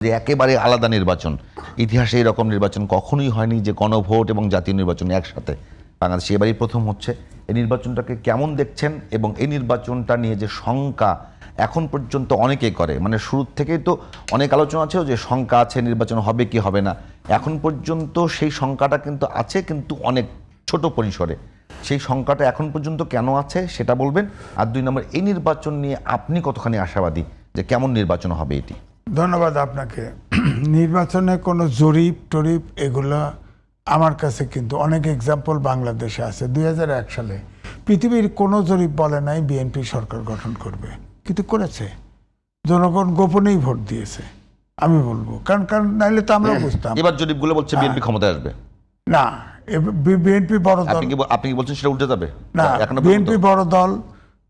যে একেবারে আলাদা নির্বাচন, ইতিহাসে এরকম নির্বাচন কখনোই হয়নি যে গণভোট এবং জাতীয় নির্বাচন একসাথে। বাংলাদেশে এবারই প্রথম হচ্ছে। এই নির্বাচনটাকে কেমন দেখছেন এবং এই নির্বাচনটা নিয়ে যে শঙ্কা এখন পর্যন্ত অনেকেই করে, মানে শুরু থেকেই তো অনেক আলোচনা আছে যে শঙ্কা আছে নির্বাচন হবে কি হবে না, এখন পর্যন্ত সেই শঙ্কাটা কিন্তু আছে, কিন্তু অনেক ছোট পরিসরে। সেই শঙ্কাটা এখন পর্যন্ত কেন আছে সেটা বলবেন। আর 2 নম্বর, এই নির্বাচন নিয়ে আপনি কতখানি আশাবাদী যে কেমন নির্বাচন হবে এটি? ধন্যবাদ আপনাকে। নির্বাচনে কোনো জরিপ টরিপ এগুলো আমার কাছে কিন্তু অনেক এক্সাম্পল বাংলাদেশে আছে। 2001 সালে পৃথিবীর কোনো জরিপ বলে নাই বিএনপি সরকার গঠন করবে, কিন্তু করেছে। জনগণ গোপনেই ভোট দিয়েছে আমি বলবো, কারণ নাইলে তো আমরা বুঝতাম। এবার জরিপগুলো বলছে বিএনপি ক্ষমতায় আসবে না, বিএনপি বড় দল। আপনি কি বলছেন সেটা উল্টে যাবে? না, বিএনপি বড় দল।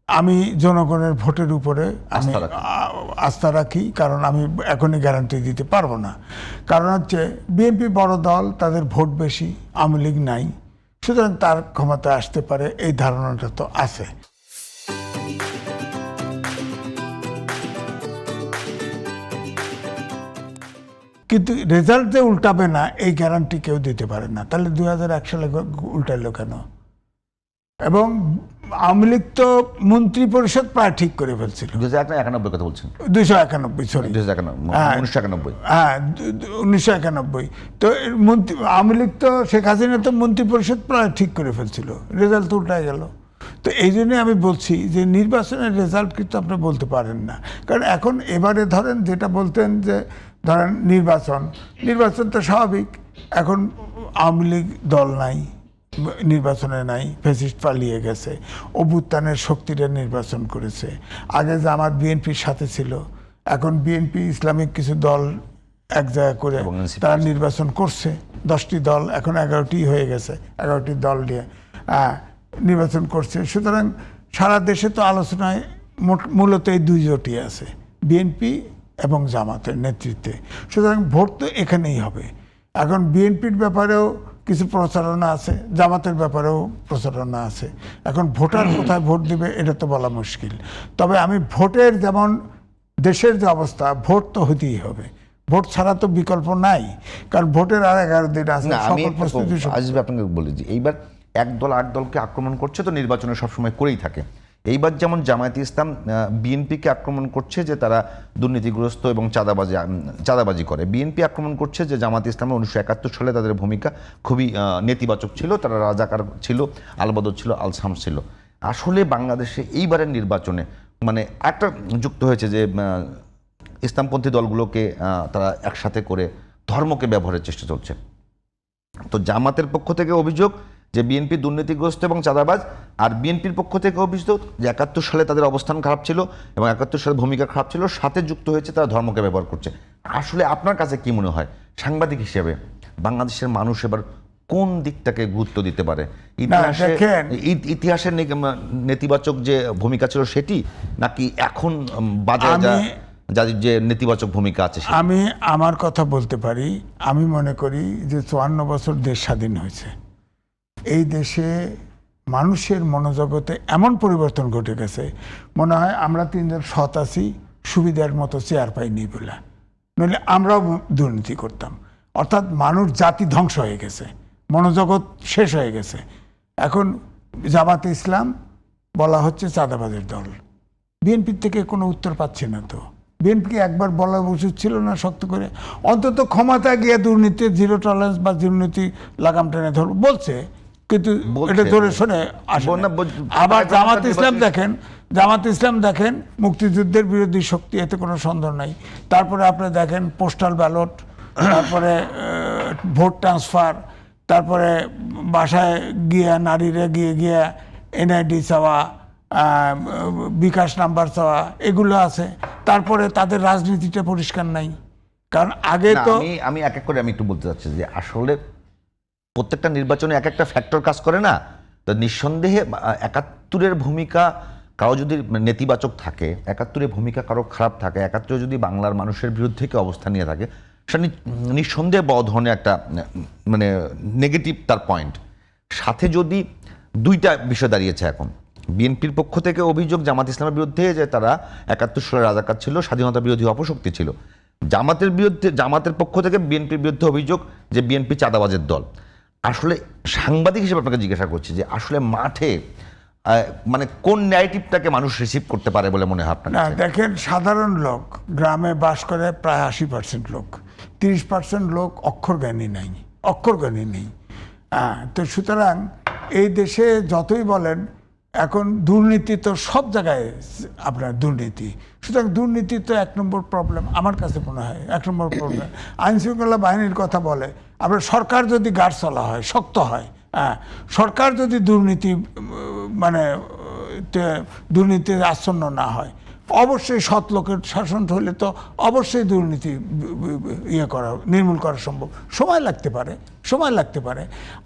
আমি জনগণের ভোটের উপরে আমি আস্থা রাখি, কারণ আমি এখনই গ্যারান্টি দিতে পারবো না। কারণ হচ্ছে বিএনপি বড় দল, তাদের ভোট বেশি, আওয়ামী লীগ নাই, সুতরাং তার ক্ষমতায় আসতে পারে এই ধারণাটা তো আছে। কিন্তু রেজাল্ট যে উল্টাবে না এই গ্যারান্টি কেউ দিতে পারে না। তাহলে 2001 সালে উল্টাইলো কেন? এবং আওয়ামী লীগ তো মন্ত্রী পরিষদ প্রায় ঠিক করে ফেলছিল। 291 কথা বলছেন? 291, সরি, 1991। হ্যাঁ, 1991। তো আওয়ামী লীগ তো শেখ হাসিনা তো মন্ত্রী পরিষদ প্রায় ঠিক করে ফেলছিল, রেজাল্ট তো উল্টায় গেল। তো এই জন্যই আমি বলছি যে নির্বাচনের রেজাল্ট কিন্তু আপনি বলতে পারেন না। কারণ এখন এবারে ধরেন যেটা বলতেন যে ধরেন নির্বাচন তো স্বাভাবিক। এখন আওয়ামী লীগ দল নাই, নির্বাচনে নাই, ফ্যাসিস্ট পালিয়ে গেছে, অভ্যুত্থানের শক্তিরা নির্বাচন করেছে। আগে জামাত বিএনপির সাথে ছিল, এখন বিএনপি ইসলামিক কিছু দল এক জায়গা করে তারা নির্বাচন করছে। 10টি দল, এখন 11টি হয়ে গেছে, 11টি দল নিয়ে নির্বাচন করছে। সুতরাং সারা দেশে তো আলোচনায় মূলত এই 2 জোটই আছে, বিএনপি এবং জামাতের নেতৃত্বে। সুতরাং ভোট তো এখানেই হবে। এখন বিএনপির ব্যাপারেও কিছু প্রচারণা আছে, জামাতের ব্যাপারেও প্রচারণা আছে। এখন ভোটার কোথায় ভোট দিবে এটা তো বলা মুশকিল। তবে আমি ভোটের, যেমন দেশের যে অবস্থা, ভোট তো হতেই হবে, ভোট ছাড়া তো বিকল্প নাই। কারণ ভোটের আর 11 দিন আছে। আমি আপনাকে বলি যে এইবার এক দল 8 দলকে আক্রমণ করছে, তো নির্বাচনে সবসময় করেই থাকে। এইবার যেমন জামায়াতে ইসলাম বিএনপিকে আক্রমণ করছে যে তারা দুর্নীতিগ্রস্ত এবং চাঁদাবাজি করে। বিএনপি আক্রমণ করছে যে জামায়াতে ইসলামের 1971 সালে তাদের ভূমিকা খুবই নেতিবাচক ছিল, তারা রাজাকার ছিল, আলবদর ছিল, আলসাম ছিল। আসলে বাংলাদেশে এইবারের নির্বাচনে মানে একটা যুক্ত হয়েছে যে ইসলামপন্থী দলগুলোকে তারা একসাথে করে ধর্মকে ব্যবহারের চেষ্টা চলছে। তো জামাতের পক্ষ থেকে অভিযোগ যে বিএনপি দুর্নীতিগ্রস্ত এবং চাঁদাবাজ, আর বিএনপির পক্ষ থেকে অভিযোগ যে 71 সালে তাদের অবস্থান খারাপ ছিল এবং 71 সালে ভূমিকা খারাপ ছিল, সাথে যুক্ত হয়েছে তারা ধর্মকে ব্যবহার করছে। আসলে আপনার কাছে কি মনে হয় সাংবাদিক হিসেবে বাংলাদেশের মানুষ এবার কোন দিকটাকে গুরুত্ব দিতে পারে? ইতিহাসের নেতিবাচক যে ভূমিকা ছিল সেটি, নাকি এখন বাজারে যে নেতিবাচক ভূমিকা আছে? আমি আমার কথা বলতে পারি। আমি মনে করি যে 54 বছর দেশ স্বাধীন হয়েছে, এই দেশে মানুষের মনোজগতে এমন পরিবর্তন ঘটে গেছে, মনে হয় আমরা 3 জন সৎ আছি, সুবিধার মতো চেয়ার পাইনি বলে, নইলে আমরাও দুর্নীতি করতাম। অর্থাৎ মানুষ জাতি ধ্বংস হয়ে গেছে, মনোজগৎ শেষ হয়ে গেছে। এখন জামাতে ইসলাম বলা হচ্ছে চাঁদাবাজের দল, বিএনপির থেকে কোনো উত্তর পাচ্ছি না। তো বিএনপিকে একবার বলা উচিত ছিল না শক্ত করে, অন্তত ক্ষমতা গিয়ে দুর্নীতির 0 টলারেন্স বা দুর্নীতি লাগাম টেনে ধরব বলছে, কিন্তু এটা ধরে শুনে আসে না। আবার জামাত ইসলাম দেখেন মুক্তিযুদ্ধের বিরোধী শক্তি, এতে কোনো সন্দেহ নাই। তারপরে আপনি দেখেন পোস্টাল ব্যালট, তারপরে ভোট ট্রান্সফার, তারপরে বাসায় গিয়া নারীরা গিয়া এনআইডি চাওয়া, বিকাশ নাম্বার চাওয়া, এগুলো আছে। তারপরে তাদের রাজনীতিটা পরিষ্কার নাই। কারণ আগে তো আমি এক এক করে আমি একটু বলতে চাচ্ছি যে আসলে প্রত্যেকটা নির্বাচনে এক একটা ফ্যাক্টর কাজ করে না। তো নিঃসন্দেহে 71-এর ভূমিকা কারো যদি নেতিবাচক থাকে, 71-এর ভূমিকা কারো খারাপ থাকে, 71 যদি বাংলার মানুষের বিরুদ্ধে কেউ অবস্থান নিয়ে থাকে, সেটা নিঃসন্দেহে বড় ধরনের একটা মানে নেগেটিভ তার পয়েন্ট। সাথে যদি 2টা বিষয় দাঁড়িয়েছে এখন, বিএনপির পক্ষ থেকে অভিযোগ জামাত ইসলামের বিরুদ্ধে যে তারা 71 সালে রাজাকার ছিল, স্বাধীনতা বিরোধী অপশক্তি ছিল। জামাতের পক্ষ থেকে বিএনপির বিরুদ্ধে অভিযোগ যে বিএনপি চাঁদাবাজের দল। আসলে সাংবাদিক হিসেবে আপনাকে জিজ্ঞাসা করছি যে আসলে মাঠে মানে কোন ন্যারেটিভটাকে মানুষ রিসিভ করতে পারে বলে মনে হয় আপনার না কাছে? দেখেন, সাধারণ লোক গ্রামে বাস করে প্রায় 80% লোক, 30% লোক অক্ষরজ্ঞানী নেই। তো সুতরাং এই দেশে যতই বলেন এখন দুর্নীতি তো সব জায়গায়, আপনার দুর্নীতি, সুতরাং দুর্নীতি তো 1 নম্বর প্রবলেম আমার কাছে মনে হয়, 1 নম্বর প্রবলেম। আইনশৃঙ্খলা বাহিনীর কথা বলে, আপনার সরকার যদি গাড় চলা হয়, শক্ত হয়, সরকার যদি মানে দুর্নীতির আচ্ছন্ন না হয়, অবশ্যই সৎ লোকের শাসন হলে তো অবশ্যই দুর্নীতি নির্মূল করা সম্ভব। সময় লাগতে পারে।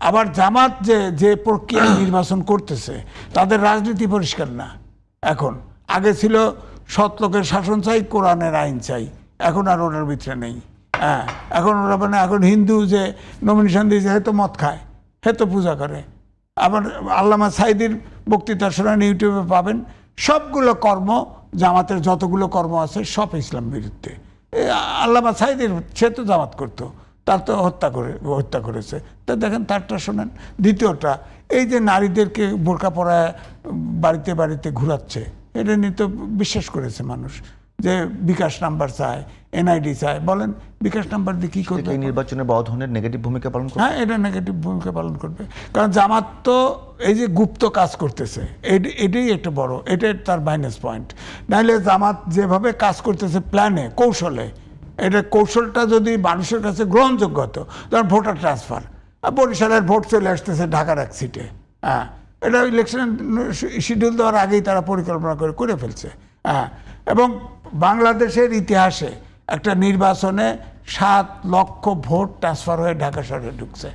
আবার জামাত যে প্রক্রিয়া নির্বাচন করতেছে, তাদের রাজনীতি পরিষ্কার না। এখন আগে ছিল সৎ লোকের শাসন চাই, কোরআনের আইন চাই, এখন আর ওনার ভিতরে নেই। এখন ওরা মানে এখন হিন্দু যে নমিনেশন দিয়েছে, হয়তো মদ খায়, হয়তো পূজা করে। আবার আল্লামা সাঈদীর বক্তৃতা শোনেন, ইউটিউবে পাবেন, সবগুলো কর্ম, জামাতের যতগুলো কর্ম আছে সব ইসলাম বিরুদ্ধে। আল্লামা সাঈদীর, সে তো জামাত করতো, তার তো হত্যা করেছে। তা দেখেন তারটা শোনেন। দ্বিতীয়টা, এই যে নারীদেরকে বোরকা পরায় বাড়িতে বাড়িতে ঘুরাচ্ছে, এটা নিয়ে তো বিশ্বাস করেছে মানুষ যে বিকাশ নাম্বার চায়, এনআইডি চায়। বলেন বিকাশ নাম্বার দিয়ে কী করবে? এই নির্বাচনে বড় ধরনের নেগেটিভ ভূমিকা পালন করবে। হ্যাঁ, এটা নেগেটিভ ভূমিকা পালন করবে, কারণ জামাত তো এই যে গুপ্ত কাজ করতেছে, এটাই একটা বড়, এটাই তার মাইনাস পয়েন্ট। নাহলে জামাত যেভাবে কাজ করতেছে প্ল্যানে, কৌশলে, এটা কৌশলটা যদি মানুষের কাছে গ্রহণযোগ্য হতো, ধর ভোটার ট্রান্সফার, বরিশালের ভোট চলে আসতেছে ঢাকার এক সিটে, এটা ইলেকশন শিডিউল দেওয়ার আগেই তারা পরিকল্পনা করে ফেলছে। এবং বাংলাদেশের ইতিহাসে একটা নির্বাচনে 7 লক্ষ ভোট ট্রান্সফার হয়ে ঢাকা শহরে ঢুকছে।